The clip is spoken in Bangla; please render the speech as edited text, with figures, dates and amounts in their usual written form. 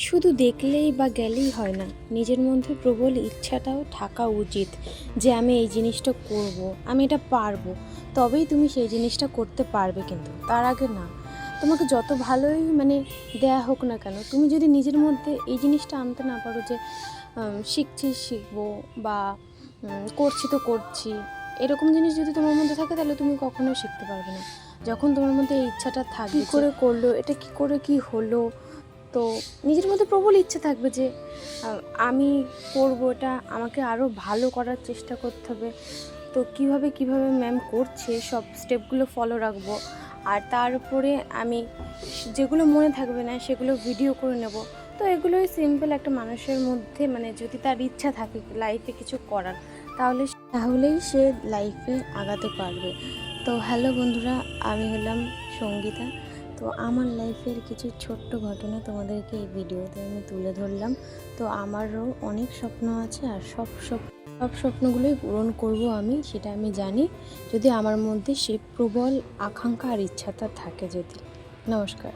শুধু দেখলেই বা গেলেই হয় না, নিজের মধ্যে প্রবল ইচ্ছাটাও থাকা উচিত যে আমি এই জিনিসটা করব, আমি এটা পারবো। তবেই তুমি সেই জিনিসটা করতে পারবে, কিন্তু তার আগে না। তোমাকে যত ভালোই দেয়া হোক না কেন, তুমি যদি নিজের মধ্যে এই জিনিসটা আনতে না পারো যে শিখবো বা করছি তো করছি, এরকম জিনিস যদি তোমার মধ্যে থাকে, তাহলে তুমি কখনোই শিখতে পারবে না। যখন তোমার মধ্যে এই ইচ্ছাটা থাকবে, কী করে করলো এটা, কী করে কী হলো, তো নিজের মধ্যে প্রবল ইচ্ছে থাকবে যে আমি করবো এটা, আমাকে আরও ভালো করার চেষ্টা করতে হবে। তো কিভাবে ম্যাম করছে সব স্টেপগুলো ফলো রাখবো। আর তার উপরে আমি যেগুলো মনে থাকবে না সেগুলো ভিডিও করে নেব। তো এগুলোই সিম্পল একটা মানুষের মধ্যে, যদি তার ইচ্ছা থাকে লাইফে কিছু করার, তাহলেই সে লাইফে আগাতে পারবে। তো হ্যালো বন্ধুরা, আমি হলাম সঙ্গীতা। তো আমার লাইফের কিছু ছোট্ট ঘটনা তোমাদেরকে এই ভিডিওতে আমি তুলে ধরলাম। তো আমারও অনেক স্বপ্ন আছে, আর সব স্বপ্নগুলোই পূরণ করব আমি, সেটা আমি জানি, যদি আমার মধ্যে সে প্রবল আকাঙ্ক্ষা আর ইচ্ছাটা থাকে যদি। নমস্কার।